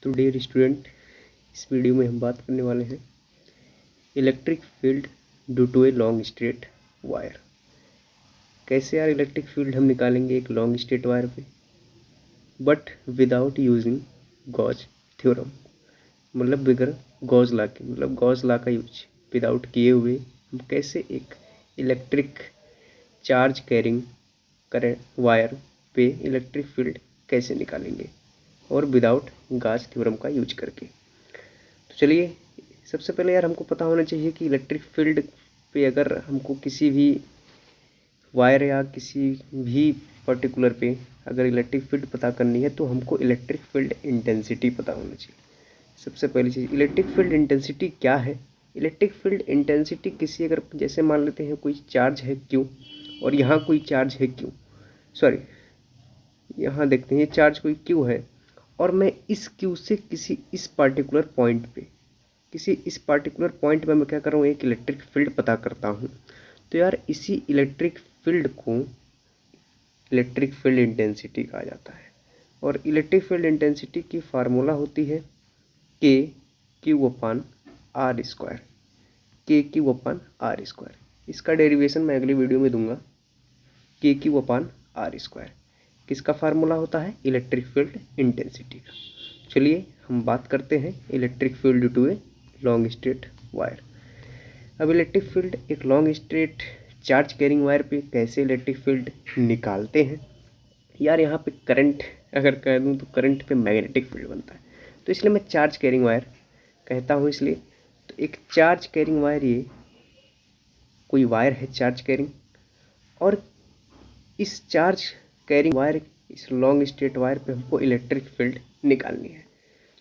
तो dear student, इस video में हम बात करने वाले हैं electric field due to a long straight wire. कैसे यार इलेक्ट्रिक फील्ड हम निकालेंगे एक लॉन्ग स्ट्रेट वायर पे, but without using Gauss theorem, मतलब बगैर गॉस लॉ के, मतलब गॉस लॉ का यूज विदाउट किए हुए हम कैसे एक electric charge carrying current wire पे इलेक्ट्रिक फील्ड कैसे निकालेंगे और विदाउट गॉस थ्योरम का यूज करके। तो चलिए, सबसे पहले यार हमको पता होना चाहिए कि इलेक्ट्रिक फील्ड पे अगर हमको किसी भी वायर या किसी भी पर्टिकुलर पे अगर इलेक्ट्रिक फील्ड पता करनी है तो हमको इलेक्ट्रिक फील्ड इंटेंसिटी पता होनी चाहिए। सबसे पहली चीज़, इलेक्ट्रिक फील्ड इंटेंसिटी क्या है। इलेक्ट्रिक फील्ड इंटेंसिटी किसी, अगर जैसे मान लेते हैं कोई चार्ज है Q और यहाँ कोई चार्ज है Q, सॉरी यहाँ देखते हैं ये चार्ज कोई Q है और मैं इस Q से किसी इस पार्टिकुलर पॉइंट पे, किसी इस पार्टिकुलर पॉइंट पे मैं क्या कर रहा हूँ, एक इलेक्ट्रिक फील्ड पता करता हूँ। तो यार इसी इलेक्ट्रिक फील्ड को इलेक्ट्रिक फील्ड इंटेंसिटी कहा जाता है। और इलेक्ट्रिक फील्ड इंटेंसिटी की फार्मूला होती है K/R², K/R²। इसका डेरिवेशन मैं अगली वीडियो में दूंगा। K/R², किसका फार्मूला होता है, इलेक्ट्रिक फील्ड इंटेंसिटी का। चलिए हम बात करते हैं electric field due to a long straight wire. अब इलेक्ट्रिक फील्ड एक long straight charge carrying wire पे कैसे इलेक्ट्रिक फील्ड निकालते हैं। यार यहाँ पे करंट अगर कह दूँ तो करंट पे मैग्नेटिक फील्ड बनता है, तो इसलिए मैं चार्ज कैरिंग वायर कहता हूँ। इसलिए तो एक चार्ज कैरिंग वायर, ये कोई वायर है चार्ज कैरिंग, और इस चार्ज कैरिंग वायर, इस लॉन्ग स्ट्रेट वायर पे हमको इलेक्ट्रिक फील्ड निकालनी है।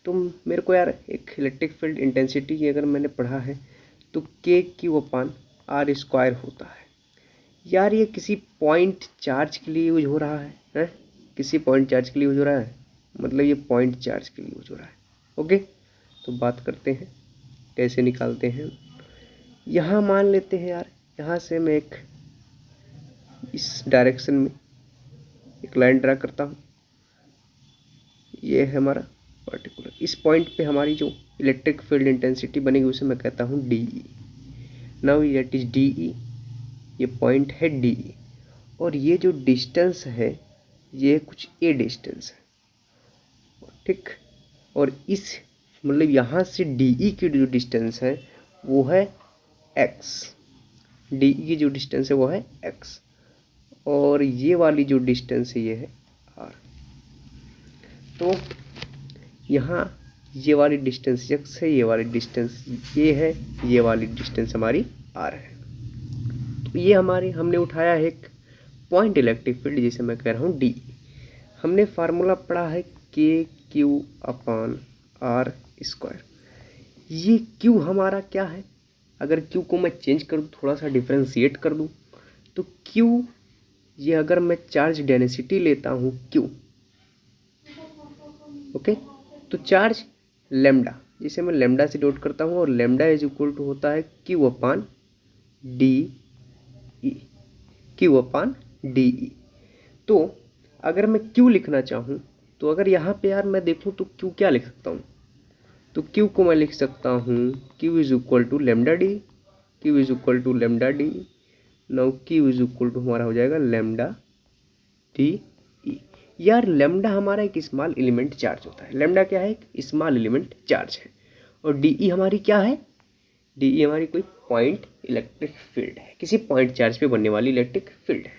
तो मेरे को यार एक इलेक्ट्रिक फील्ड इंटेंसिटी की अगर मैंने पढ़ा है तो K/R² होता है। यार ये किसी पॉइंट चार्ज के लिए यूज हो रहा है, किसी पॉइंट चार्ज के लिए यूज हो रहा है, मतलब ये पॉइंट चार्ज के लिए यूज हो रहा है। ओके, तो बात करते हैं कैसे निकालते हैं। यहाँ मान लेते हैं यार, यहाँ से मैं एक इस डायरेक्शन में एक लाइन ड्रा करता हूँ। ये है हमारा पर्टिकुलर, इस पॉइंट पे हमारी जो इलेक्ट्रिक फील्ड इंटेंसिटी बनेगी उसे मैं कहता हूँ DE। Now that is DE, ये पॉइंट है DE, और ये जो डिस्टेंस है ये कुछ A डिस्टेंस है, ठीक। और इस मतलब यहाँ से DE की जो डिस्टेंस है वो है X, DE की जो डिस्टेंस है वो है X, और ये वाली जो डिस्टेंस है ये है R। तो यहाँ ये वाली डिस्टेंस X है, ये वाली डिस्टेंस ये है, ये वाली डिस्टेंस हमारी R है। तो ये हमारी हमने उठाया है एक पॉइंट इलेक्ट्रिक फील्ड, जिसे मैं कह रहा हूँ DE। हमने फार्मूला पढ़ा है K/Q/R²। ये Q हमारा क्या है, अगर Q को मैं चेंज कर दूँ, थोड़ा सा डिफ्रेंशिएट कर दूँ, तो Q, ये अगर मैं चार्ज डेंसिटी लेता हूँ Q, ओके, तो चार्ज लेमडा, जिसे मैं लेमडा से डोट करता हूँ, और लेमडा इज इक्वल टू होता है Q/DE। तो अगर मैं Q लिखना चाहूँ तो अगर यहाँ पे यार मैं देखूँ तो Q क्या लिख सकता हूँ, तो Q को मैं लिख सकता हूँ Q=λD, Q=λD। नाउ Q= हमारा हो जाएगा λDE। यार लेमडा हमारा एक स्मॉल एलिमेंट चार्ज होता है। लेमडा क्या है, एक स्मॉल एलिमेंट चार्ज है। और DE हमारी क्या है, DE हमारी कोई पॉइंट इलेक्ट्रिक फील्ड है, किसी पॉइंट चार्ज पे बनने वाली इलेक्ट्रिक फील्ड है।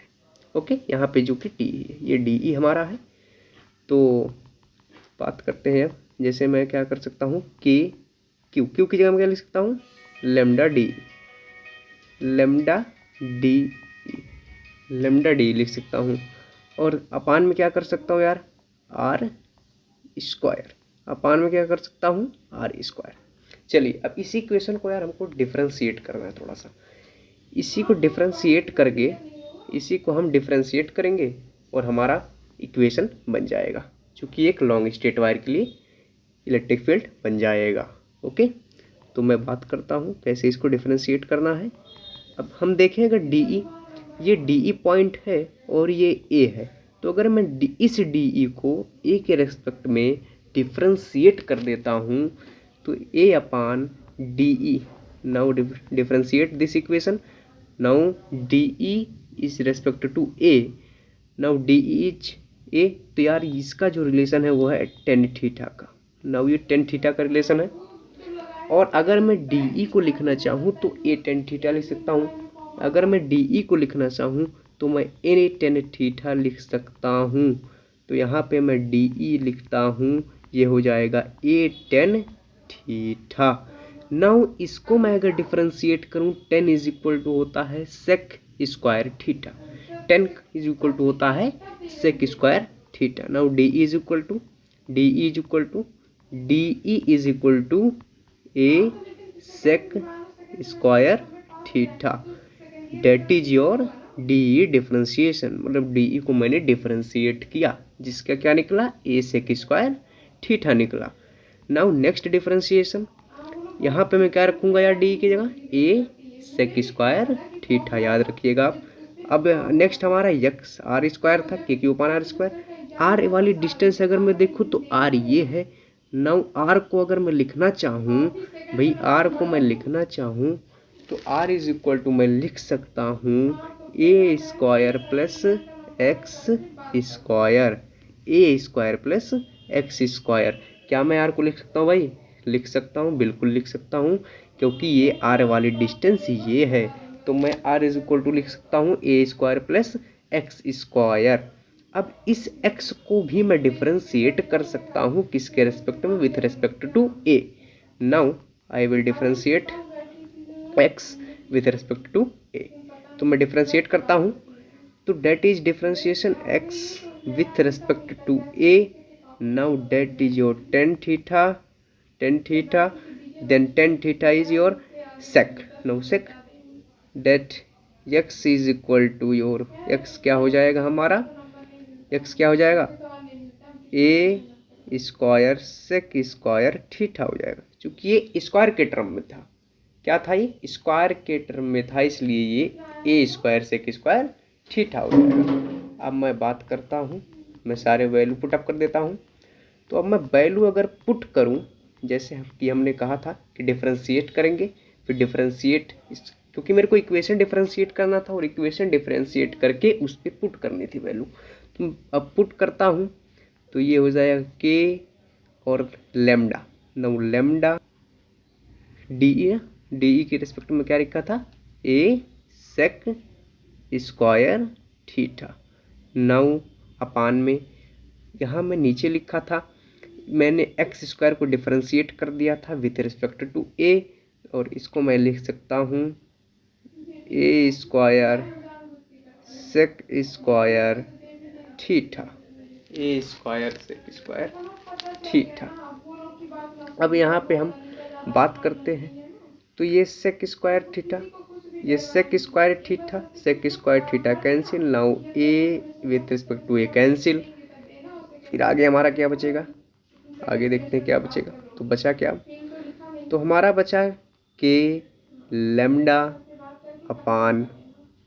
ओके, यहाँ पे जो कि DE है, ये DE हमारा है। तो बात करते हैं, जैसे मैं क्या कर सकता हूँ, Q की जगह मैं क्या लिख सकता हूँ, λDE लिख सकता हूँ। और अपान में क्या कर सकता हूँ यार, R², अपान में क्या कर सकता हूँ, R²। चलिए अब इसी इक्वेशन को यार हमको डिफ्रेंशिएट करना है थोड़ा सा। इसी को डिफ्रेंशिएट करके, इसी को हम डिफ्रेंशिएट करेंगे और हमारा इक्वेशन बन जाएगा, क्योंकि एक लॉन्ग स्ट्रेट वायर के लिए इलेक्ट्रिक फील्ड बन जाएगा। ओके, तो मैं बात करता हूँ कैसे इसको डिफ्रेंशिएट करना है। अब हम देखें, अगर DE, ये DE पॉइंट है और ये A है, तो अगर मैं इस DE को A के रेस्पेक्ट में डिफ्रेंशिएट कर देता हूँ तो a upon D E, now differentiate this equation, now D E is respect to a, now D E is a, तो यार इसका जो रिलेशन है वो है टेन थीटा का, नाउ ये टेन थीटा का रिलेशन है। और अगर मैं डी ई को लिखना चाहूँ तो a टेन थीटा लिख सकता हूँ, अगर मैं डी ई को लिखना चाहूँ तो मैं a टेन थीटा लिख सकता हूँ। तो यहाँ पे मैं डी ई लिखता हूँ, ये हो जाएगा a टेन थीटा। नाउ इसको मैं अगर डिफ्रेंशिएट करूँ, टेन इज इक्वल टू होता है sec square theta, tan is equal to होता है sec square theta. Now D E is equal to D E is equal to D E is equal to a sec square theta, that is your D E differentiation, मतलब D E को मैंने differentiate किया जिसका क्या निकला a sec square theta निकला। Now next differentiation, यहाँ पे मैं क्या रखूँगा यार डी ई की जगह ए सेक स्क्वायर थीटा, याद रखिएगा आप। अब नेक्स्ट हमारा यक्स आर स्क्वायर था, K Q upon R square, R वाली डिस्टेंस अगर मैं देखूँ तो आर ये है। नाउ आर को अगर मैं लिखना चाहूँ, भाई आर को मैं लिखना चाहूँ तो आर इज इक्वल टू मैं लिख सकता हूँ ए स्क्वायर प्लस एक्स स्क्वायर, ए स्क्वायर प्लस एक्स स्क्वायर। क्या मैं आर को लिख सकता हूँ भाई? लिख सकता हूँ, बिल्कुल लिख सकता हूँ, क्योंकि ये आर वाली डिस्टेंस ये है तो मैं आर इज इक्वल टू लिख सकता हूँ ए स्क्वायर प्लस एक्स स्क्वायर। अब इस x को भी मैं डिफरेंशिएट कर सकता हूँ किसके रेस्पेक्ट में? With respect to a। Now I will differentiate x with respect to a। तो मैं डिफरेंशिएट करता हूँ तो that is differentiation x with respect to a। Now that is your tan theta, then tan theta is your sec, now sec that x is equal to your x क्या हो जाएगा हमारा? x क्या हो जाएगा? A square sec square theta हो जाएगा, क्योंकि ये स्क्वायर के टर्म में था। क्या था ये? स्क्वायर के टर्म में था, इसलिए ये ए स्क्वायर सेक स्क्वायर थीटा हो जाएगा। अब मैं बात करता हूँ, मैं सारे वैल्यू पुट अप कर देता हूँ। तो अब मैं वैल्यू अगर पुट करूँ, जैसे कि हमने कहा था कि डिफरेंशिएट करेंगे, फिर डिफरेंशिएट, क्योंकि मेरे को इक्वेशन डिफरेंशिएट करना था और इक्वेशन डिफरेंशिएट करके उस पर पुट करनी थी वैल्यू। तो अब पुट करता हूँ तो ये हो जाएगा के और lambda, now lambda D E के रिस्पेक्ट में क्या लिखा था? ए सेक स्क्वायर थीटा। नाउ अपान में यहाँ मैं नीचे लिखा था, मैंने एक्स स्क्वायर को डिफरेंशिएट कर दिया था विथ रिस्पेक्ट टू ए, और इसको मैं लिख सकता हूँ ए स्क्वायर सेक स्क्वायर थीटा, ए स्क्वायर सेक स्क्वायर थीटा। अब यहाँ पे हम बात करते हैं तो ये सेक स्क्वायर थीटा, ये sec square theta, sec square theta cancel, now a with respect to a cancel. फिर आगे हमारा क्या बचेगा? आगे देखते हैं क्या बचेगा। तो बचा क्या? तो हमारा बचा के लेमडा अपान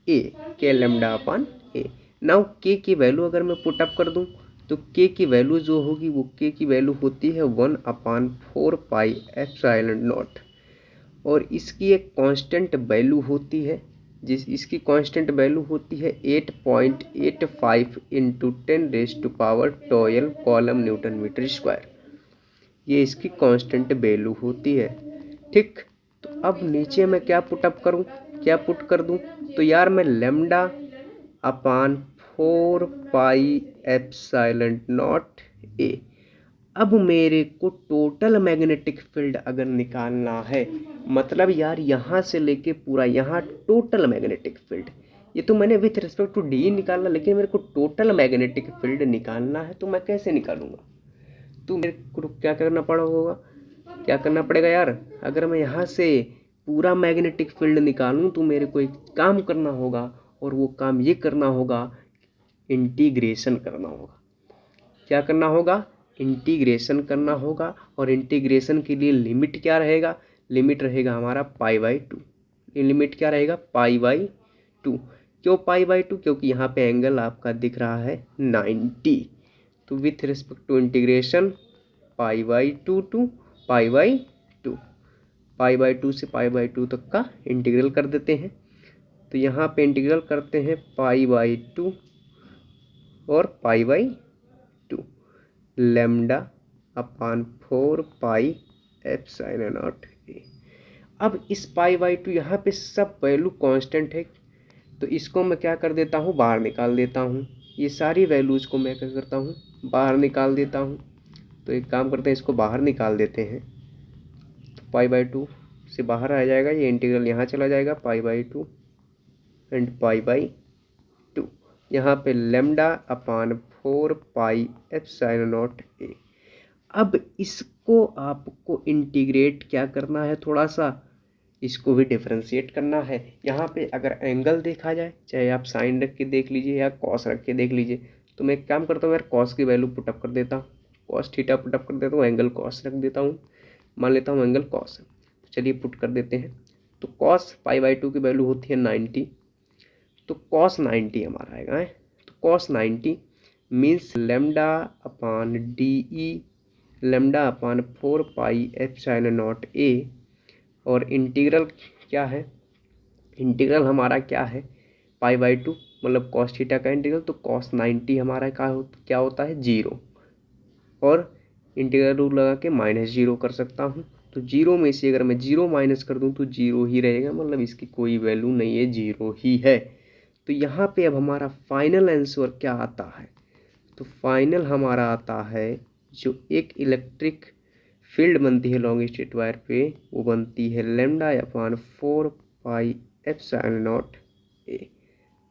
ए, के लेमडा अपान ए। नाउ के की वैल्यू अगर मैं पुट अप कर दूं तो के की वैल्यू जो होगी वो के की वैल्यू होती है 1/4 पाई एप्सिलॉन नॉट, और इसकी एक कांस्टेंट वैल्यू होती है, इसकी कांस्टेंट वैल्यू होती है 8.85 into 10⁻12 coulomb newton metre square. ये इसकी कांस्टेंट वैल्यू होती है, ठीक। तो अब नीचे मैं क्या पुट अप करूं, क्या पुट कर दूं? तो यार मैं लेमडा अपान 4 पाई एप्सिलॉन नॉट ए। अब मेरे को टोटल मैग्नेटिक फील्ड अगर निकालना है, मतलब यार यहाँ से लेके पूरा यहाँ टोटल मैग्नेटिक फील्ड, ये तो मैंने विथ रिस्पेक्ट टू डी निकालना, लेकिन मेरे को टोटल मैग्नेटिक फील्ड निकालना है तो मैं कैसे निकालूंगा? तो मेरे को क्या करना पड़ेगा यार? अगर मैं यहाँ से पूरा मैग्नेटिक फील्ड निकालूं तो मेरे को एक काम करना होगा, और वो काम ये करना होगा, इंटीग्रेशन करना होगा। क्या करना होगा? इंटीग्रेशन करना होगा। और इंटीग्रेशन के लिए लिमिट क्या रहेगा? लिमिट रहेगा हमारा π/2। लिमिट क्या रहेगा? π/2। क्यों π/2? क्योंकि यहाँ पे एंगल आपका दिख रहा है 90। तो with respect to integration π/2 to π/2, π/2 से π/2 तक का इंटीग्रल कर देते हैं। तो यहाँ पे इंटीग्रल करते हैं π/2 और π/2 λ/4 पाई एप्सिलॉन नॉट ए। अब इस π/2 यहाँ पे सब वैल्यू कांस्टेंट है, तो इसको मैं क्या कर देता हूँ, बाहर निकाल देता हूँ। ये सारी वैल्यूज़ को मैं क्या करता हूँ, बाहर निकाल देता हूँ। तो एक काम करते हैं, इसको बाहर निकाल देते हैं। तो π/2 से बाहर आ जाएगा, ये इंटीग्रल यहाँ चला जाएगा, π/2 एंड π/2 यहाँ पे λ/4 पाई एप्सिलॉन नॉट ए। अब इसको आपको इंटीग्रेट क्या करना है, थोड़ा सा इसको भी डिफरेंशिएट करना है। यहाँ पे अगर एंगल देखा जाए, चाहे आप साइन रख के देख लीजिए या कॉस रख के देख लीजिए, तो मैं एक काम करता हूँ यार, कॉस की वैल्यू पुटअप कर देता हूँ, कॉस थीटा पुटअप कर देता हूँ, एंगल कॉस रख देता हूँ, मान लेता हूँ एंगल कॉस है। तो चलिए पुट कर देते हैं। तो कॉस π/2 की वैल्यू होती है 90, तो कॉस 90 हमारा आएगा है। तो cos 90 means λ/DE λ/4 pi epsilon naught a. और इंटीग्रल क्या है, इंटीग्रल हमारा क्या है, π/2 मतलब कॉस थीटा का इंटीग्रल, तो कॉस 90 हमारा क्या होता है, 0। और इंटीग्रल रूल लगा के -0 कर सकता हूँ। तो 0 में से अगर मैं 0 माइनस कर दूँ तो 0 ही रहेगा, मतलब इसकी कोई वैल्यू नहीं है, 0 ही है। तो यहाँ पे अब हमारा फाइनल आंसर क्या आता है, तो फाइनल हमारा आता है जो एक इलेक्ट्रिक फील्ड बनती है लॉन्ग स्ट्रेट वायर पे, वो बनती है λ/4 pi epsilon naught a,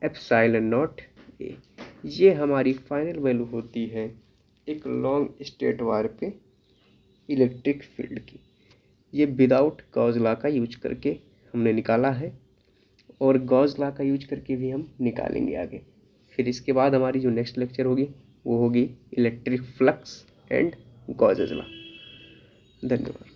epsilon naught a. ये हमारी फाइनल वैल्यू होती है एक लॉन्ग स्ट्रेट वायर पे इलेक्ट्रिक फील्ड की। ये विदाउट गॉस लॉ का यूज करके हमने निकाला है, और गॉस लॉ का यूज करके भी हम निकालेंगे आगे। फिर इसके बाद हमारी जो नेक्स्ट लेक्चर होगी वो होगी electric flux and Gauss's law. धन्यवाद।